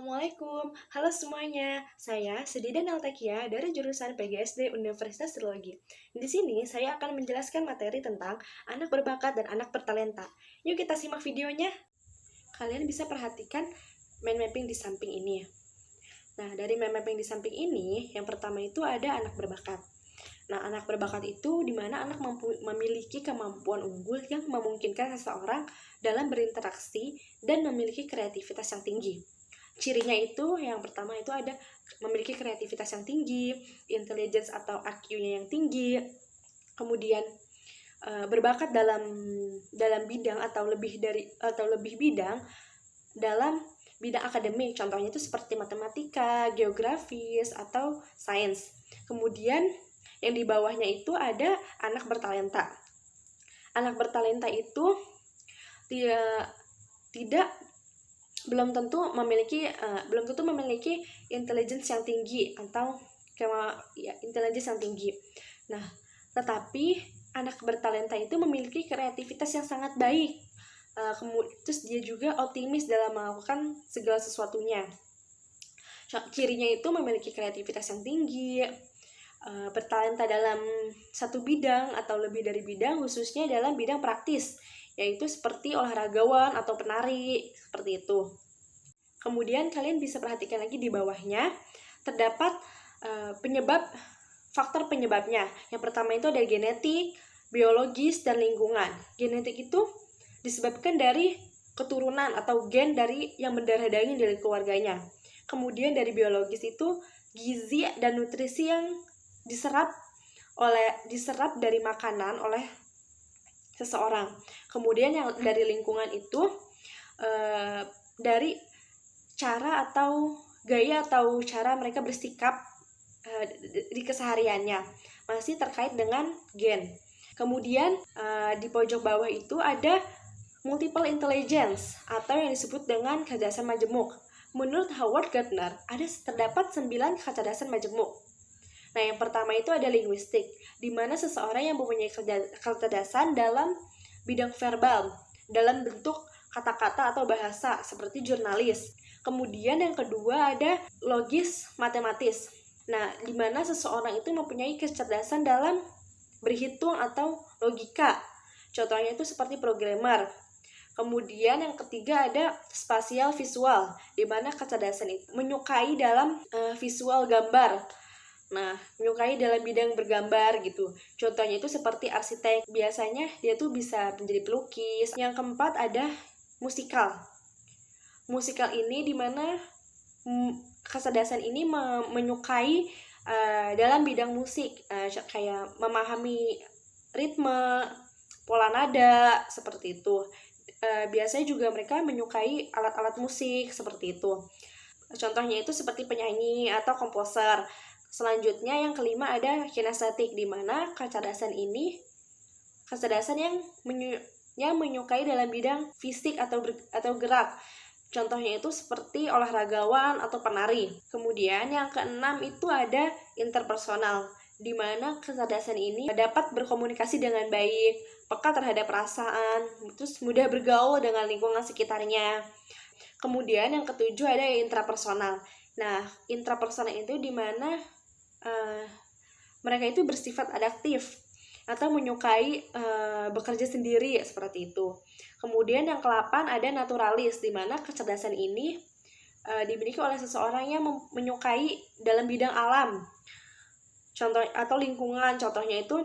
Assalamualaikum, halo semuanya. Saya Sedida Naltakia dari jurusan PGSD Universitas Trilogi. Di sini saya akan menjelaskan materi tentang anak berbakat dan anak bertalenta. Yuk kita simak videonya. Kalian bisa perhatikan mind mapping di samping ini. Nah, dari mind mapping di samping ini, yang pertama itu ada anak berbakat. Nah, anak berbakat itu di mana anak memiliki kemampuan unggul yang memungkinkan seseorang dalam berinteraksi dan memiliki kreativitas yang tinggi. Cirinya itu yang pertama itu ada memiliki kreativitas yang tinggi, intelligence atau IQ-nya yang tinggi, kemudian berbakat dalam bidang atau lebih bidang dalam bidang akademik. Contohnya itu seperti matematika, geografis atau sains. Kemudian yang di bawahnya itu ada anak bertalenta. Anak bertalenta itu tidak belum tentu memiliki intelligence yang tinggi atau intelligence yang tinggi. Nah, tetapi anak bertalenta itu memiliki kreativitas yang sangat baik. Terus dia juga optimis dalam melakukan segala sesuatunya. Cirinya itu memiliki kreativitas yang tinggi, bertalenta dalam satu bidang atau lebih dari bidang, khususnya dalam bidang praktis, yaitu seperti olahragawan atau penari, seperti itu. Kemudian kalian bisa perhatikan lagi di bawahnya, terdapat faktor penyebabnya. Yang pertama itu ada genetik, biologis, dan lingkungan. Genetik itu disebabkan dari keturunan atau gen dari yang berdarah daging dari keluarganya. Kemudian dari biologis itu gizi dan nutrisi yang diserap dari makanan oleh seseorang. Kemudian yang dari lingkungan itu dari cara atau gaya atau cara mereka bersikap di kesehariannya, masih terkait dengan gen. Kemudian di pojok bawah itu ada multiple intelligence atau yang disebut dengan kecerdasan majemuk. Menurut Howard Gardner, terdapat 9 kecerdasan majemuk. Nah, yang pertama itu ada linguistik, di mana seseorang yang mempunyai kecerdasan dalam bidang verbal, dalam bentuk kata-kata atau bahasa, seperti jurnalis. Kemudian yang kedua ada logis matematis. Nah, di mana seseorang itu mempunyai kecerdasan dalam berhitung atau logika. Contohnya itu seperti programmer. Kemudian yang ketiga ada spasial visual, di mana kecerdasan itu menyukai dalam visual gambar. Nah, menyukai dalam bidang bergambar gitu. Contohnya itu seperti arsitek. Biasanya dia tuh bisa menjadi pelukis. Yang keempat ada musikal. Musikal ini di mana kecerdasan ini menyukai dalam bidang musik, kayak memahami ritme, pola nada, seperti itu. Biasanya juga mereka menyukai alat-alat musik seperti itu. Contohnya itu seperti penyanyi atau komposer. Selanjutnya yang kelima ada kinestetik, di mana kecerdasan yang menyukai dalam bidang fisik atau gerak. Contohnya itu seperti olahragawan atau penari. Kemudian yang keenam itu ada interpersonal, di mana kecerdasan ini dapat berkomunikasi dengan baik, peka terhadap perasaan, terus mudah bergaul dengan lingkungan sekitarnya. Kemudian yang ketujuh ada intrapersonal. Nah, intrapersonal itu di mana mereka itu bersifat adaptif atau menyukai bekerja sendiri, seperti itu. Kemudian yang ke-8 ada naturalis, di mana kecerdasan ini dimiliki oleh seseorang yang menyukai dalam bidang alam, contoh atau lingkungan. Contohnya itu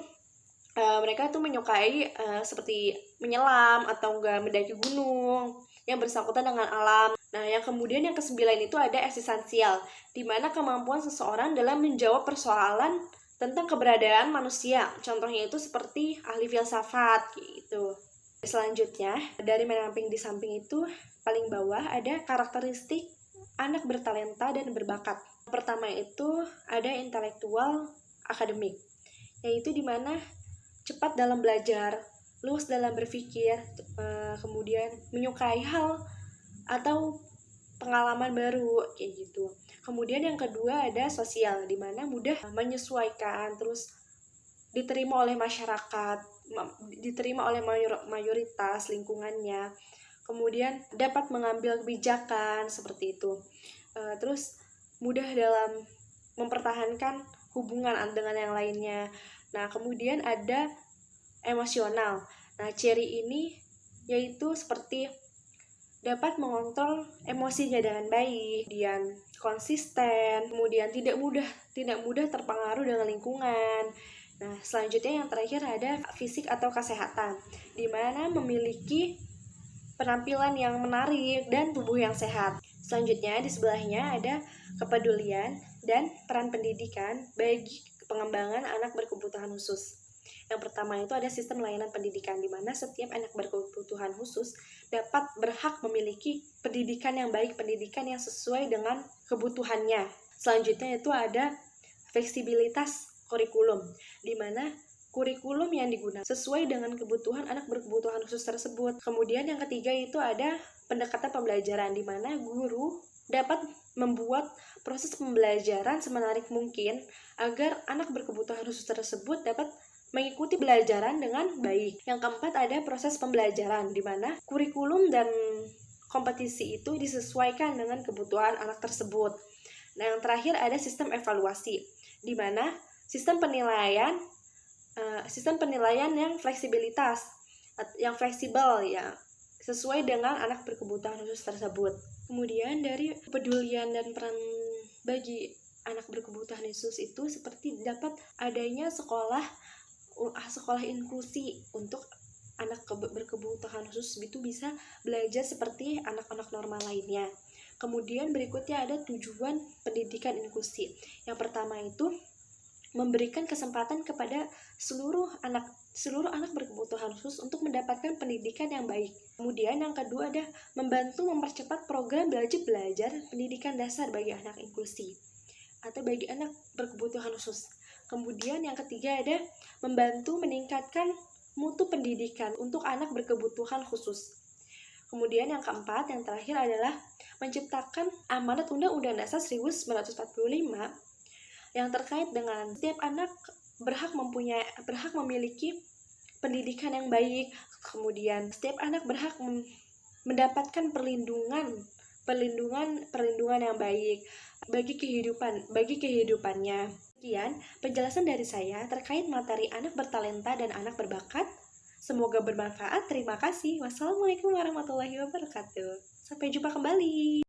mereka itu menyukai seperti menyelam atau enggak mendaki gunung yang bersangkutan dengan alam. Nah, yang kemudian yang ke-9 itu ada eksistensial, di mana kemampuan seseorang dalam menjawab persoalan tentang keberadaan manusia. Contohnya itu seperti ahli filsafat gitu. Selanjutnya, dari mind mapping di samping itu paling bawah ada karakteristik anak bertalenta dan berbakat. Pertama itu ada intelektual akademik, yaitu di mana cepat dalam belajar, luas dalam berpikir, kemudian menyukai hal atau pengalaman baru, kayak gitu. Kemudian yang kedua ada sosial, di mana mudah menyesuaikan, terus diterima oleh masyarakat, diterima oleh mayoritas lingkungannya. Kemudian dapat mengambil kebijakan, seperti itu. terus mudah dalam mempertahankan hubungan dengan yang lainnya. Nah, kemudian ada emosional. Nah, ciri ini yaitu seperti dapat mengontrol emosinya dengan baik, kemudian konsisten, kemudian tidak mudah terpengaruh dengan lingkungan. Nah, selanjutnya yang terakhir ada fisik atau kesehatan, di mana memiliki penampilan yang menarik dan tubuh yang sehat. Selanjutnya di sebelahnya ada kepedulian dan peran pendidikan bagi pengembangan anak berkebutuhan khusus. Yang pertama itu ada sistem layanan pendidikan, di mana setiap anak berkebutuhan khusus dapat berhak memiliki pendidikan yang baik, pendidikan yang sesuai dengan kebutuhannya. Selanjutnya itu ada fleksibilitas kurikulum, di mana kurikulum yang digunakan sesuai dengan kebutuhan anak berkebutuhan khusus tersebut. Kemudian yang ketiga itu ada pendekatan pembelajaran, di mana guru dapat membuat proses pembelajaran semenarik mungkin agar anak berkebutuhan khusus tersebut dapat mengikuti pembelajaran dengan baik. Yang keempat ada proses pembelajaran, di mana kurikulum dan kompetisi itu disesuaikan dengan kebutuhan anak tersebut. Nah, yang terakhir ada sistem evaluasi, di mana sistem penilaian yang fleksibel ya, sesuai dengan anak berkebutuhan khusus tersebut. Kemudian dari kepedulian dan peran bagi anak berkebutuhan khusus itu seperti dapat adanya sekolah inklusi untuk anak berkebutuhan khusus itu bisa belajar seperti anak-anak normal lainnya. Kemudian berikutnya ada tujuan pendidikan inklusi. Yang pertama itu memberikan kesempatan kepada seluruh anak berkebutuhan khusus untuk mendapatkan pendidikan yang baik. Kemudian yang kedua ada membantu mempercepat program belajar pendidikan dasar bagi anak inklusi atau bagi anak berkebutuhan khusus. Kemudian yang ketiga ada membantu meningkatkan mutu pendidikan untuk anak berkebutuhan khusus. Kemudian yang keempat, yang terakhir adalah menciptakan amanat Undang-Undang Dasar 1945 yang terkait dengan setiap anak berhak memiliki pendidikan yang baik. Kemudian setiap anak berhak mendapatkan perlindungan yang baik bagi kehidupannya. Sekian penjelasan dari saya terkait materi anak bertalenta dan anak berbakat. Semoga bermanfaat. Terima kasih. Wassalamualaikum warahmatullahi wabarakatuh. Sampai jumpa kembali.